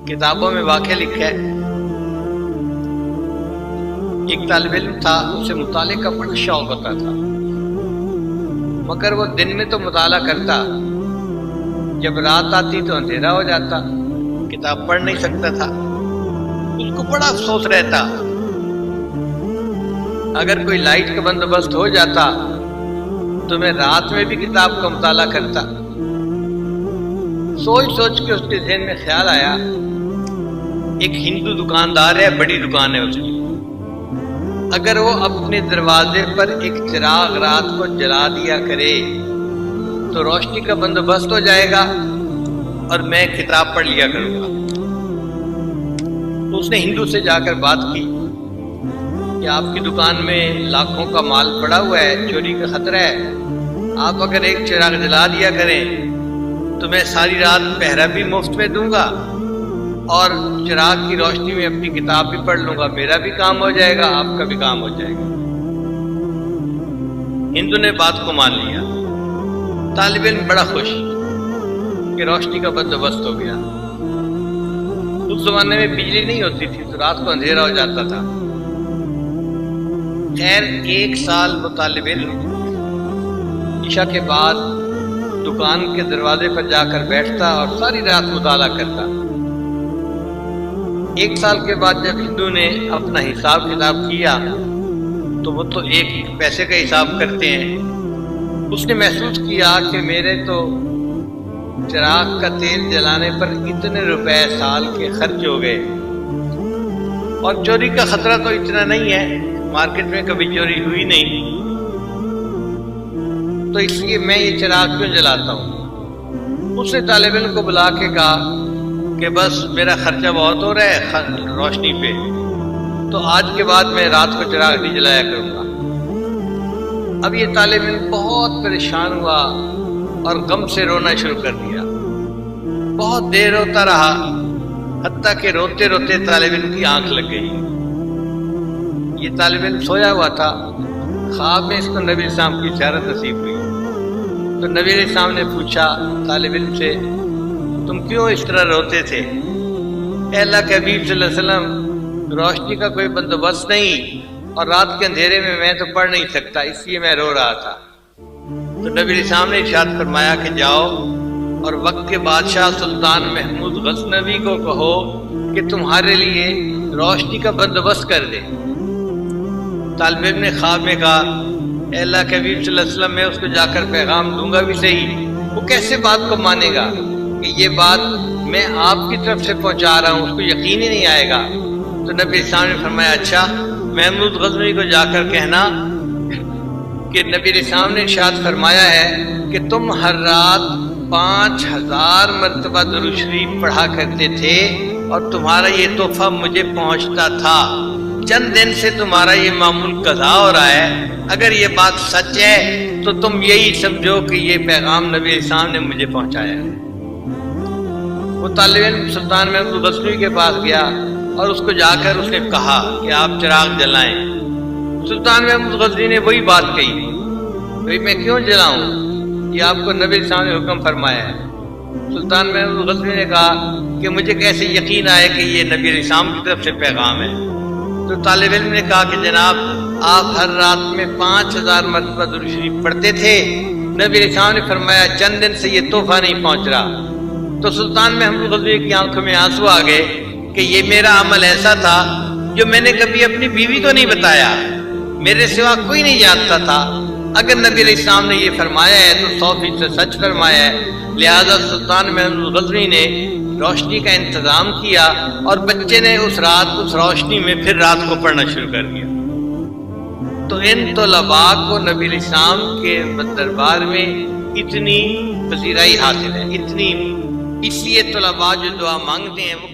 کتابوں میں واقعہ لکھا ہے، ایک طالب علم تھا، اسے مطالعے کا بڑا شوق ہوتا تھا، مگر وہ دن میں تو مطالعہ کرتا، جب رات آتی تو اندھیرا ہو جاتا، کتاب پڑھ نہیں سکتا تھا۔ اس کو بڑا افسوس رہتا، اگر کوئی لائٹ کا بندوبست ہو جاتا تو میں رات میں بھی کتاب کا مطالعہ کرتا۔ سوچ سوچ کے اس کے ذہن میں خیال آیا، ایک ہندو دکاندار ہے، بڑی دکان ہے اس کی، اگر وہ اپنے دروازے پر ایک چراغ رات کو جلا دیا کرے تو روشنی کا بندوبست ہو جائے گا اور میں کتاب پڑھ لیا کروں گا۔ تو اس نے ہندو سے جا کر بات کی کہ آپ کی دکان میں لاکھوں کا مال پڑا ہوا ہے، چوری کا خطرہ ہے، آپ اگر ایک چراغ جلا دیا کریں تو میں ساری رات پہرا بھی مفت میں دوں گا اور چراغ کی روشنی میں اپنی کتاب بھی پڑھ لوں گا، میرا بھی کام ہو جائے گا، آپ کا بھی کام ہو جائے گا۔ ہندو نے بات کو مان لیا۔ طالب علم بڑا خوش کہ روشنی کا بندوبست ہو گیا۔ اس زمانے میں بجلی نہیں ہوتی تھی تو رات کو اندھیرا ہو جاتا تھا۔ خیر، ایک سال وہ طالب علم عشاء کے بعد دکان کے دروازے پر جا کر بیٹھتا اور ساری رات مطالعہ کرتا۔ ایک سال کے بعد جب ہندو نے اپنا حساب کتاب کیا تو وہ تو ایک پیسے کا حساب کرتے ہیں، اس نے محسوس کیا کہ میرے تو چراغ کا تیل جلانے پر اتنے روپے سال کے خرچ ہو گئے، اور چوری کا خطرہ تو اتنا نہیں ہے، مارکیٹ میں کبھی چوری ہوئی نہیں، تو اس لیے میں یہ چراغ کیوں جلاتا ہوں۔ اس نے طالب علم کو بلا کے کہا کہ بس میرا خرچہ بہت ہو رہا ہے روشنی پہ، تو آج کے بعد میں رات کو چراغ نہیں جلایا کروں گا۔ اب یہ طالب علم بہت پریشان ہوا اور غم سے رونا شروع کر دیا، بہت دیر روتا رہا، حتیٰ کہ روتے روتے طالب علم کی آنکھ لگ گئی۔ یہ طالب علم سویا ہوا تھا، خواب میں اس کو نبی السلام کی زیارت نصیب ہوئی، تو نبی علیہ السلام نے پوچھا طالب علم سے، تم کیوں اس طرح روتے تھے؟ اے اللہ کے حبیب صلی اللہ علیہ وسلم، روشنی کا کوئی بندوبست نہیں اور رات کے اندھیرے میں تو پڑھ نہیں سکتا، اس لیے میں رو رہا تھا۔ تو نبی علیہ السلام نے ارشاد فرمایا کہ جاؤ اور وقت کے بادشاہ سلطان محمود غزنوی کو کہو کہ تمہارے لیے روشنی کا بندوبست کر دے۔ طالب علم نے خواب میں کہا، اے اللہ کے حبیب صلی اللہ علیہ وسلم، میں اس کو جا کر پیغام دوں گا بھی صحیح، وہ کیسے بات کو مانے گا کہ یہ بات میں آپ کی طرف سے پہنچا رہا ہوں، اس کو یقین ہی نہیں آئے گا۔ تو نبی اسلام نے فرمایا، اچھا محمود غزنوی کو جا کر کہنا کہ نبی اسلام نے ارشاد فرمایا ہے کہ تم ہر رات 5000 مرتبہ درود شریف پڑھا کرتے تھے اور تمہارا یہ تحفہ مجھے پہنچتا تھا، چند دن سے تمہارا یہ معمول قضا ہو رہا ہے، اگر یہ بات سچ ہے تو تم یہی سمجھو کہ یہ پیغام نبی اسلام نے مجھے پہنچایا ہے۔ وہ طالب علم سلطان محمود غزنوی کے پاس گیا اور اس کو جا کر اس نے کہا کہ آپ چراغ جلائیں۔ سلطان محمود غزنوی نے وہی بات کہی، بھئی میں کیوں جلاؤں، یہ آپ کو نبی اسلام نے حکم فرمایا ہے۔ سلطان محمود غزنوی نے کہا کہ مجھے کیسے یقین آئے کہ یہ نبی اسلام کی طرف سے پیغام ہے۔ تو طالب علم نے کہا کہ جناب آپ ہر رات میں 5000 مرتبہ درود شریف پڑھتے تھے، نبی علیہ السلام نے فرمایا چند دن سے یہ تحفہ نہیں پہنچ رہا۔ تو سلطان محمود غزنوی کی آنکھوں میں آنسو آ گئے کہ یہ میرا عمل ایسا تھا جو میں نے کبھی اپنی بیوی کو نہیں بتایا، میرے سوا کوئی نہیں جانتا تھا، اگر نبی علیہ السلام نے یہ فرمایا ہے تو 100% سچ فرمایا ہے۔ لہذا سلطان محمود غزنوی نے روشنی کا انتظام کیا اور بچے نے اس رات اس روشنی میں پھر رات کو پڑھنا شروع کر دیا۔ تو ان طلباء کو نبی علیہ السلام کے دربار میں اتنی پذیرائی حاصل ہے، اتنی، اس لیے طلباء جو دعا مانگتے ہیں وہ